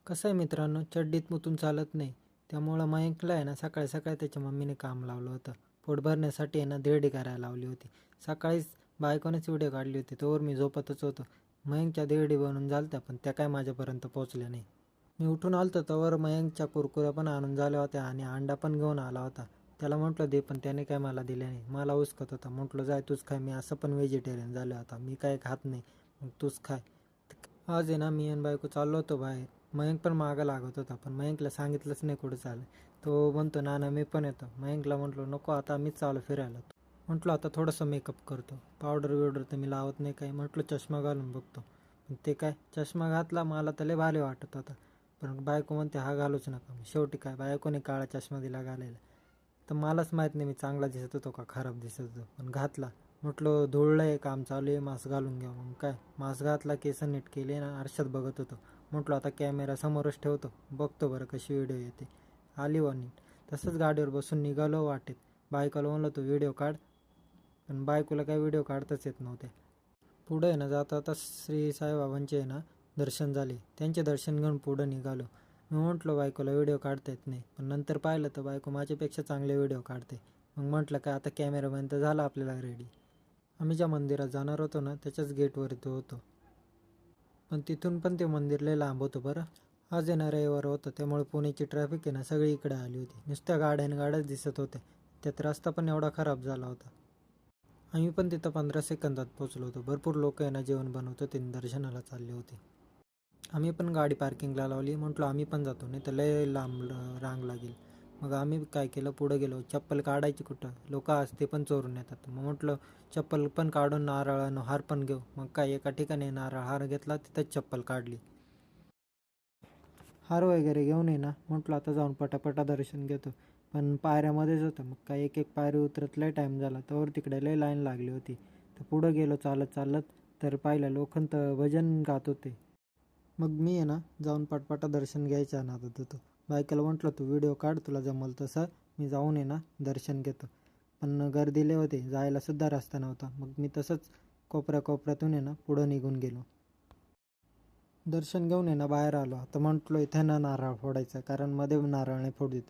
कसं आहे मित्रांनो, चड्डीत मुतून चालत नाही. त्यामुळं मयंकला आहे ना सकाळी सकाळी त्याच्या मम्मीने काम लावलं होतं. पोट भरण्यासाठी आहे ना धिरडी करायला लावली होती. सकाळीच बायकोनेच व्हिडिओ काढली होती. तोवर मी झोपतच होतो. मयंकच्या धिरडी बनून झालत्या पण त्या काय माझ्यापर्यंत पोहोचल्या नाही. मी उठून आलतो तोवर मयंकच्या कुरकुऱ्या पण आणून झाल्या होत्या आणि अंडा पण घेऊन आला होता. त्याला म्हटलं दे, पण त्याने काय मला दिले नाही. मला उचकत होता. म्हटलं जाय तूच खाय, मी असं पण व्हेजिटेरियन झालो आता, मी काय खात नाही, मग तूच खाय. आज आहे ना मी आणि बायको चाललो होतो बाहेर. मयंक पण मागं लागत होता, पण मयंकला सांगितलंच नाही कुठं चाललं. तो म्हणतो नाना मी पण येतो. मयंकला म्हटलो नको, आता मीच चालू फिरायला. म्हटलं आता थोडंसं मेकअप करतो. पावडर बिवडर तर मी लावत नाही काही. म्हटलं चष्मा घालून बघतो. पण ते काय, चष्मा घातला मला तर लय भारी वाटत होता. पण बायको म्हणते हा घालूच नका. शेवटी काय, बायकोने काळा चष्मा दिला घालायला. तर मलाच माहीत नाही मी चांगला दिसत होतो का खराब दिसत होतो, पण घातला. म्हटलं धुळलं आहे, काम चालू आहे, मास्क घालून घ्या. मग काय, मास्क घातला, केस नीट केले ना, आरशात बघत होतो. म्हटलं आता कॅमेरा समोरच ठेवतो, बघतो बरं कशी व्हिडिओ येते. आली व नीट. तसंच गाडीवर बसून निघालो वाटेत. बायकोला म्हणलं तो व्हिडिओ काढ, पण बायकोला काय व्हिडिओ काढताच येत नव्हते. पुढे आहे ना जाता आता श्री साईबाबांचे आहे ना दर्शन झाले. त्यांचे दर्शन घेऊन पुढं निघालो. मी म्हटलं बायकोला व्हिडिओ काढता येत नाही, पण नंतर पाहिलं तर बायको माझ्यापेक्षा चांगले व्हिडिओ काढते. मग म्हटलं काय, आता कॅमेरामॅन तर झाला आपल्याला रेडी. आम्ही ज्या मंदिरात जाणार होतो ना त्याच्याच गेटवरती होतो, पण तिथून पण ते मंदिर लय लांब होतं बरं. आज आहे ना रविवार होतं, त्यामुळे पुण्याची ट्रॅफिक आहे ना सगळी इकडे आली होती. नुसत्या गाड्याच दिसत होत्या. त्यात रस्ता पण एवढा खराब झाला होता. आम्ही पण तिथं 15 सेकंदात पोचलो होतो. भरपूर लोक आहे ना जेवण बनवत होते आणि दर्शनाला चालले होते. आम्ही पण गाडी पार्किंगला लावली. म्हटलो आम्ही पण जातो, नाही तर लय लांब रांग लागेल. मग आम्ही काय केलं, पुढं गेलो. चप्पल काढायची कुठं, लोक आज ते पण चोरून येतात. मग म्हटलं चप्पल पण काढून नारळानं हार पण घेऊ. मग काय, एका ठिकाणी नारळ हार घेतला, तिथंच चप्पल काढली. हार वगैरे घेऊन ये ना, म्हटलं आता जाऊन पटापटा दर्शन घेतो. पण पायऱ्यामध्येच होतं. मग काय एक एक पायरी उतरत लय टाईम झाला. तोवर तिकडे लय लाईन लागली होती. तर पुढं गेलो चालत चालत, तर पाहिलं लोखंड तर भजन गात होते. मग मी आहे ना जाऊन पटपटा दर्शन घ्यायच्या नादात होतो. बायकोला म्हटलं तू व्हिडिओ काढ, तुला जमल तसं, मी जाऊन आहे ना दर्शन घेतो. पण गर्दी लय होते, जायला सुद्धा रस्ता नव्हता. मग मी तसंच कोपऱ्यातून आहे ना पुढं निघून गेलो. दर्शन घेऊन आहे ना बाहेर आलो. आता म्हटलो इथे ना नारळ फोडायचा, कारण मध्ये नारळ नाही फोडू देत.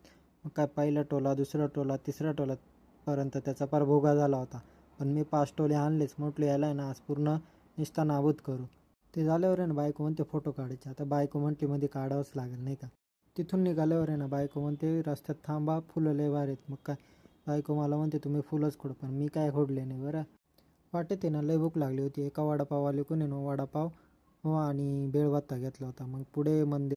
मग काय, पहिला टोला, दुसरा टोला, तिसरा टोलापर्यंत त्याचा पार भोगा झाला होता. पण मी 5 टोले आणलेच. म्हटलो याला आहे ना आज पूर्ण निस्ता नाबूद करू. ते झाल्यावर आहे ना बायको म्हणते फोटो काढायचे. आता बायको म्हटली मध्ये काढावंच लागेल नाही का. तिथून निघाल्यावर आहे ना बायको म्हणते रस्त्यात थांबा, फुलं लय भारी आहेत. मग काय, बायको मला म्हणते तुम्ही फुलंच खोड, पण मी काय खोडले नाही बरं. वाटेत आहे ना लय भूक लागली होती. एका वडापाववाले कोणी ना वडापाव हो आणि बेळभत्ता घेतला होता. मग पुढे